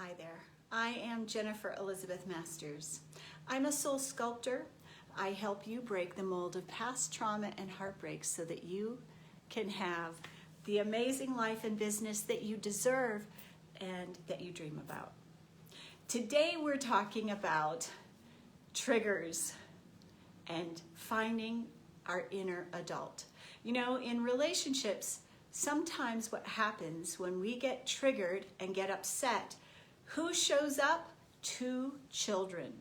Hi there, I am Jennifer Elizabeth Masters. I'm a soul sculptor. I help you break the mold of past trauma and heartbreak so that you can have the amazing life and business that you deserve and that you dream about. Today we're talking about triggers and finding our inner adult. You know, in relationships, sometimes what happens when we get triggered and get upset, who shows up? Two children.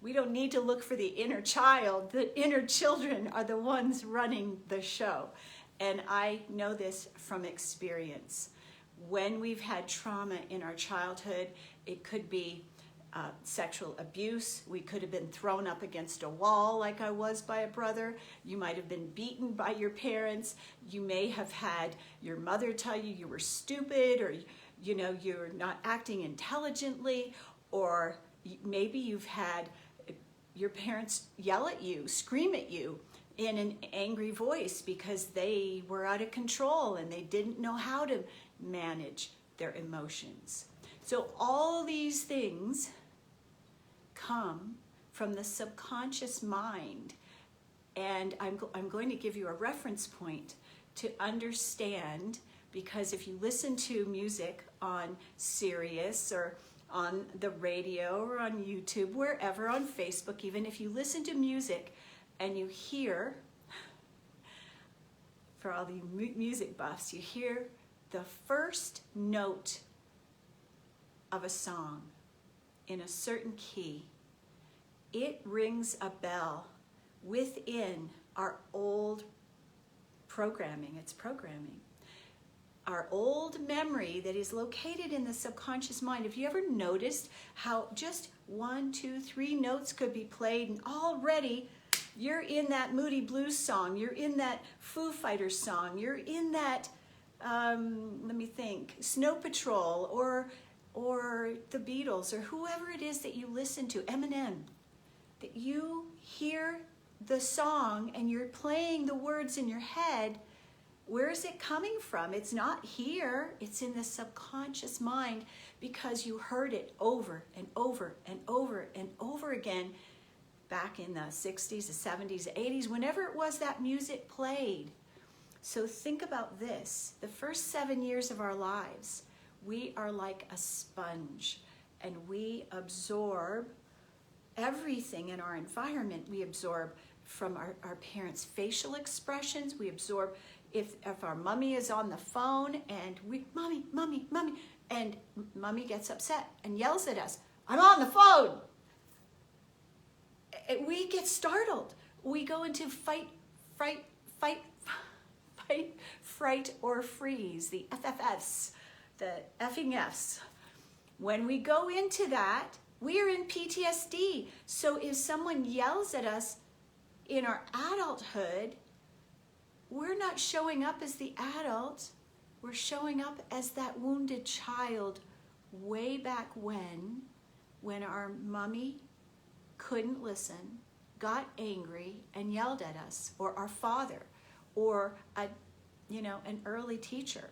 We don't need to look for the inner child. The inner children are the ones running the show. And I know this from experience. When we've had trauma in our childhood, it could be sexual abuse. We could have been thrown up against a wall like I was by a brother. You might have been beaten by your parents. You may have had your mother tell you you were stupid, or you know, you're not acting intelligently, or maybe you've had your parents yell at you, scream at you in an angry voice because they were out of control and they didn't know how to manage their emotions. So all these things come from the subconscious mind, and I'm going to give you a reference point to understand, because if you listen to music on Sirius or on the radio or on YouTube, wherever, on Facebook, even if you listen to music and you hear, for all the music buffs, you hear the first note of a song in a certain key, it rings a bell within our old programming. It's programming. Our old memory that is located in the subconscious mind. Have you ever noticed how just 1, 2, 3 notes could be played and already you're in that Moody Blues song, you're in that Foo Fighters song, you're in that, let me think, Snow Patrol or the Beatles or whoever it is that you listen to, Eminem, that you hear the song and you're playing the words in your head. Where is it coming from? It's not here. It's in the subconscious mind because you heard it over and over and over and over again back in the 60s, the 70s, the 80s, whenever it was that music played. So think about this. The first 7 years of our lives, we are like a sponge and we absorb everything in our environment. We absorb from our parents' facial expressions. We absorb if our mommy is on the phone and mommy, and mommy gets upset and yells at us, I'm on the phone. We get startled. We go into fight, or freeze, the FFS, the effing Fs. When we go into that, we are in PTSD. So if someone yells at us in our adulthood, we're not showing up as the adult. We're showing up as that wounded child way back when our mommy couldn't listen, got angry, and yelled at us, or our father, or an early teacher.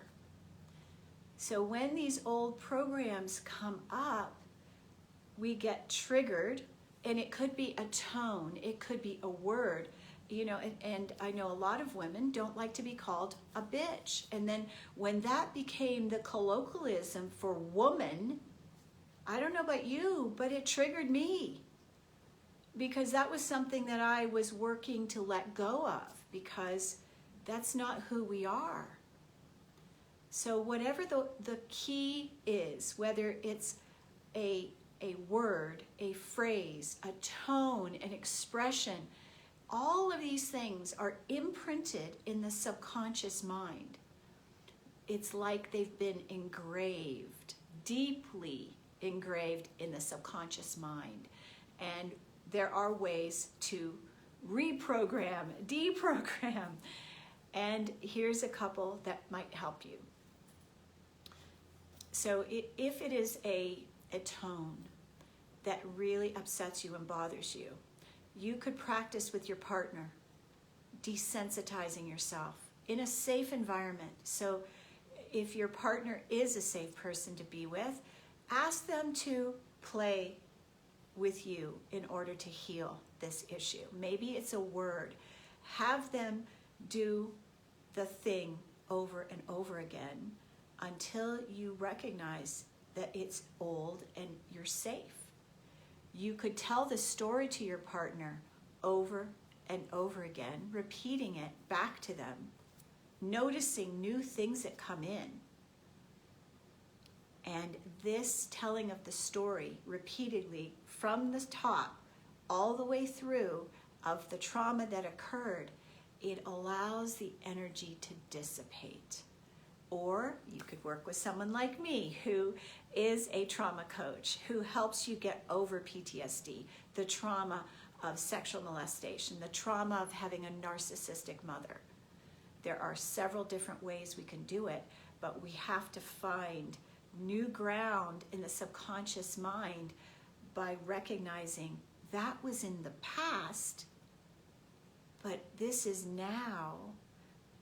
So when these old programs come up, we get triggered, and it could be a tone, it could be a word, and I know a lot of women don't like to be called a bitch. And then when that became the colloquialism for woman, I don't know about you, but it triggered me, because that was something that I was working to let go of, because that's not who we are. So whatever the key is, whether it's a word, a phrase, a tone, an expression, all of these things are imprinted in the subconscious mind. It's like they've been engraved, deeply engraved in the subconscious mind. And there are ways to reprogram, deprogram. And here's a couple that might help you. So if it is a tone that really upsets you and bothers you, you could practice with your partner, desensitizing yourself in a safe environment. So if your partner is a safe person to be with, ask them to play with you in order to heal this issue. Maybe it's a word. Have them do the thing over and over again until you recognize that it's old and you're safe. You could tell the story to your partner over and over again, repeating it back to them, noticing new things that come in. And this telling of the story repeatedly from the top all the way through of the trauma that occurred, it allows the energy to dissipate. Or you could work with someone like me who is a trauma coach who helps you get over PTSD, the trauma of sexual molestation, the trauma of having a narcissistic mother. There are several different ways we can do it, but we have to find new ground in the subconscious mind by recognizing that was in the past, but this is now,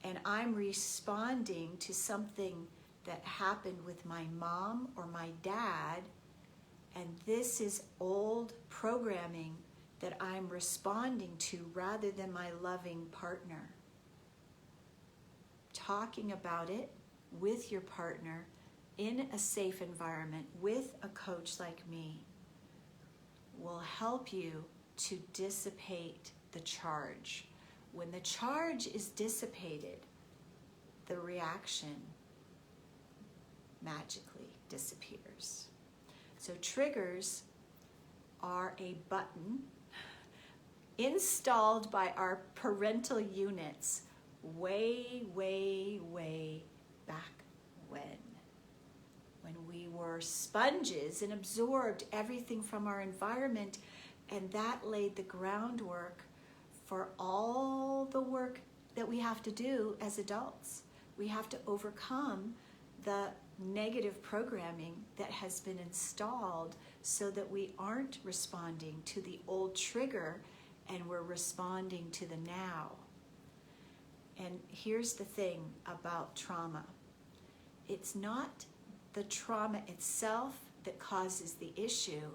and I'm responding to something that happened with my mom or my dad, and this is old programming that I'm responding to rather than my loving partner. Talking about it with your partner in a safe environment with a coach like me will help you to dissipate the charge. When the charge is dissipated, the reaction magically disappears. So triggers are a button installed by our parental units way, way, way back when we were sponges and absorbed everything from our environment, and that laid the groundwork for all the work that we have to do as adults. We have to overcome the negative programming that has been installed so that we aren't responding to the old trigger and we're responding to the now. And here's the thing about trauma. It's not the trauma itself that causes the issue.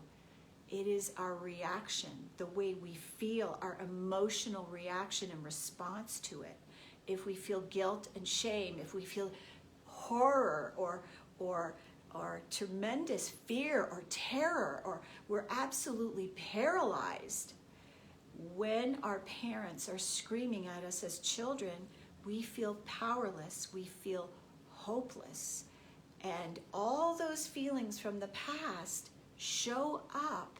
It is our reaction, the way we feel, our emotional reaction and response to it. If we feel guilt and shame, if we feel horror or tremendous fear or terror, or we're absolutely paralyzed when our parents are screaming at us as children, we feel powerless, we feel hopeless. And all those feelings from the past show up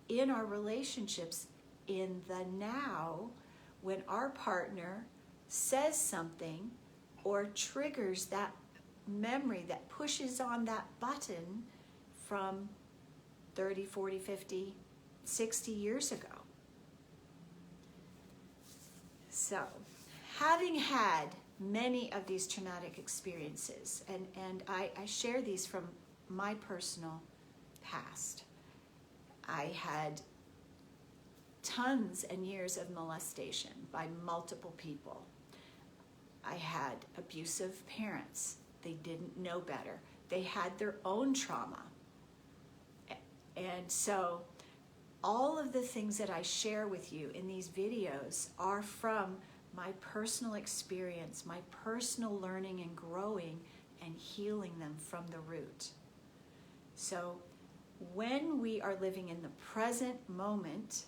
in our relationships in the now when our partner says something or triggers that memory that pushes on that button from 30, 40, 50, 60 years ago. So, having had many of these traumatic experiences, and I share these from my personal past. I had tons and years of molestation by multiple people. I had abusive parents. They didn't know better. They had their own trauma. And so all of the things that I share with you in these videos are from my personal experience, my personal learning and growing and healing them from the root. So when we are living in the present moment,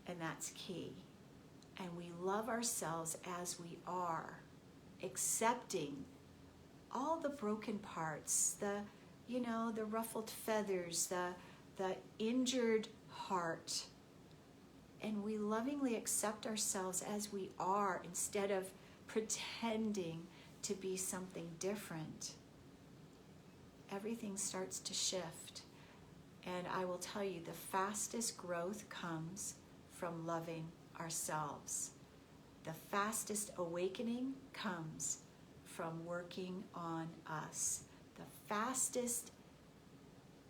and that's key, and we love ourselves as we are, accepting all the broken parts, the ruffled feathers, the injured heart, and we lovingly accept ourselves as we are instead of pretending to be something different, everything starts to shift. And I will tell you, the fastest growth comes from loving ourselves. The fastest awakening comes from working on us. The fastest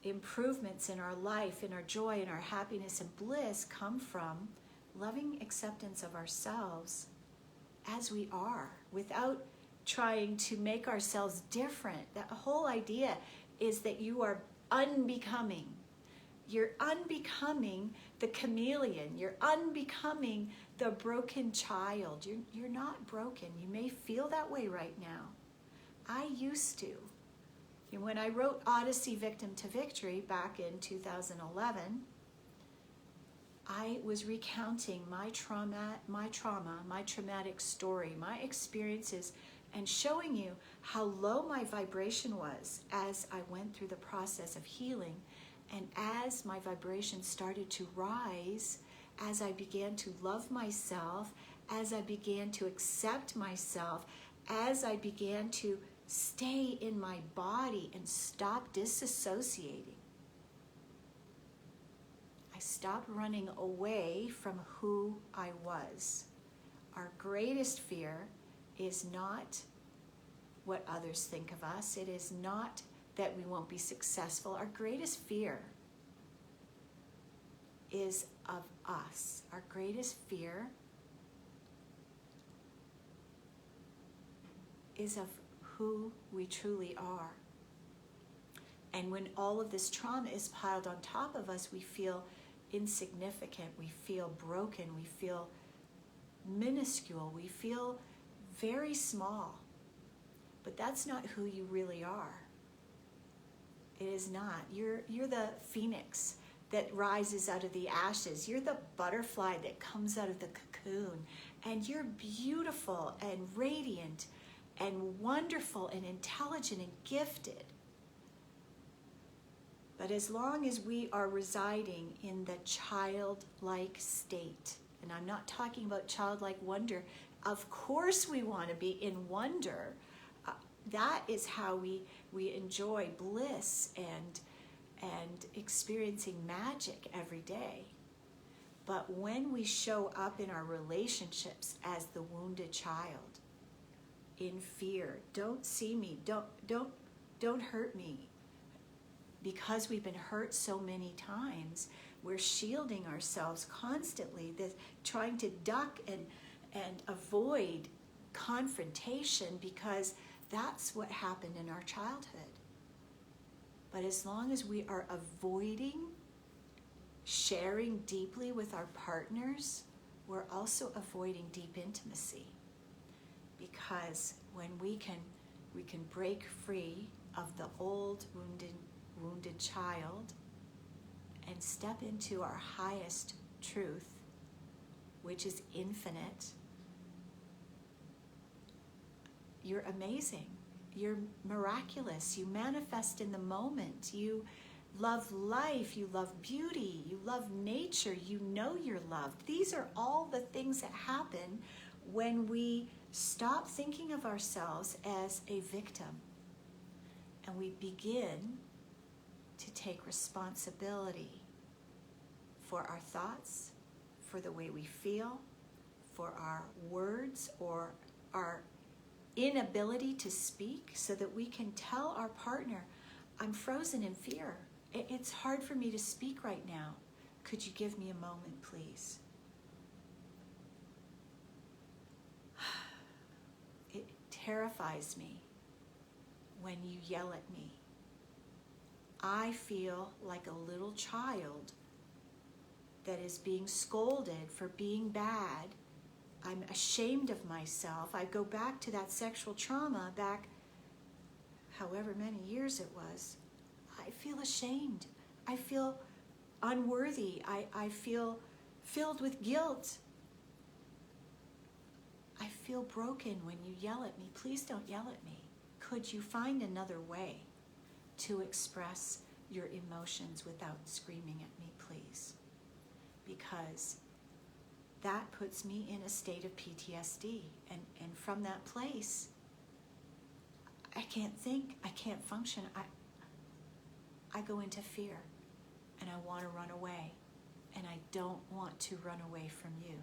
improvements in our life, in our joy, in our happiness and bliss come from loving acceptance of ourselves as we are, without trying to make ourselves different. That whole idea is that you are unbecoming. You're unbecoming the chameleon. You're unbecoming the broken child. You're not broken. You may feel that way right now. I used to. And when I wrote Odyssey Victim to Victory back in 2011, I was recounting my traumatic story, my experiences, and showing you how low my vibration was as I went through the process of healing. And as my vibration started to rise, as I began to love myself, as I began to accept myself, as I began to stay in my body and stop disassociating, I stopped running away from who I was. Our greatest fear is not what others think of us. It is not that we won't be successful. Our greatest fear is of us. Our greatest fear is of who we truly are. And when all of this trauma is piled on top of us, we feel insignificant, we feel broken, we feel minuscule, we feel very small. But that's not who you really are. It is not. You're the phoenix that rises out of the ashes. You're the butterfly that comes out of the cocoon. And you're beautiful and radiant and wonderful and intelligent and gifted. But as long as we are residing in the childlike state, and I'm not talking about childlike wonder, of course we want to be in wonder. That is how we enjoy bliss and experiencing magic every day. But when we show up in our relationships as the wounded child, in fear, don't see me, don't hurt me. Because we've been hurt so many times, we're shielding ourselves constantly, trying to duck and avoid confrontation because that's what happened in our childhood. But as long as we are avoiding sharing deeply with our partners, we're also avoiding deep intimacy. Because when we can break free of the old wounded child and step into our highest truth, which is infinite, you're amazing. You're miraculous. You manifest in the moment. You love life. You love beauty. You love nature. You know you're loved. These are all the things that happen when we stop thinking of ourselves as a victim and we begin to take responsibility for our thoughts, for the way we feel, for our words or our inability to speak, so that we can tell our partner, I'm frozen in fear. It's hard for me to speak right now. Could you give me a moment, please? It terrifies me when you yell at me. I feel like a little child that is being scolded for being bad. I'm ashamed of myself. I go back to that sexual trauma back however many years it was. I feel ashamed. I feel unworthy. I feel filled with guilt. I feel broken when you yell at me. Please don't yell at me. Could you find another way to express your emotions without screaming at me, please? Because that puts me in a state of PTSD. And from that place, I can't think, I can't function. I go into fear and I want to run away. And I don't want to run away from you.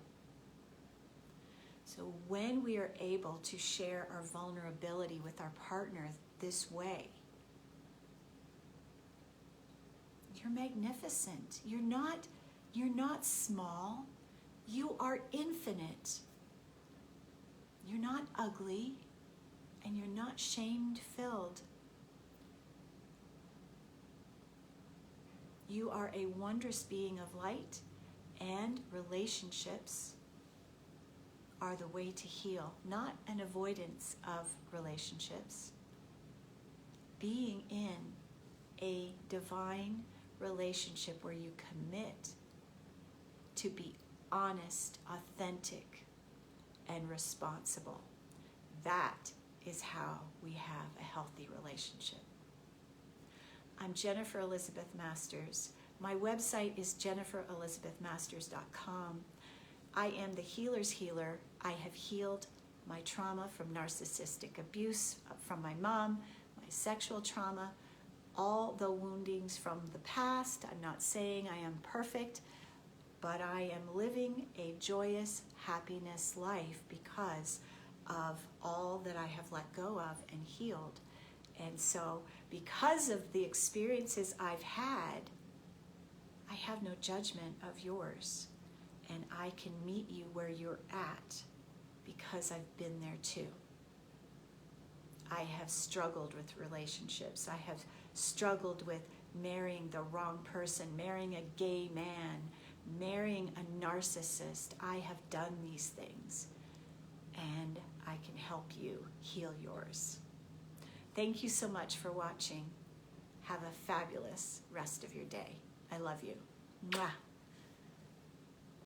So when we are able to share our vulnerability with our partner this way, you're magnificent. You're not small. You are infinite. You're not ugly, and you're not shame-filled. You are a wondrous being of light, and relationships are the way to heal, not an avoidance of relationships. Being in a divine relationship where you commit to be honest, authentic, and responsible. That is how we have a healthy relationship. I'm Jennifer Elizabeth Masters. My website is jenniferelizabethmasters.com. I am the healer's healer. I have healed my trauma from narcissistic abuse from my mom, my sexual trauma, all the woundings from the past. I'm not saying I am perfect, but I am living a joyous happiness life because of all that I have let go of and healed. And so because of the experiences I've had, I have no judgment of yours. And I can meet you where you're at because I've been there too. I have struggled with relationships. I have struggled with marrying the wrong person, marrying a gay man, marrying a narcissist. I have done these things, and I can help you heal yours. Thank you so much for watching. Have a fabulous rest of your day. I love you. Mwah.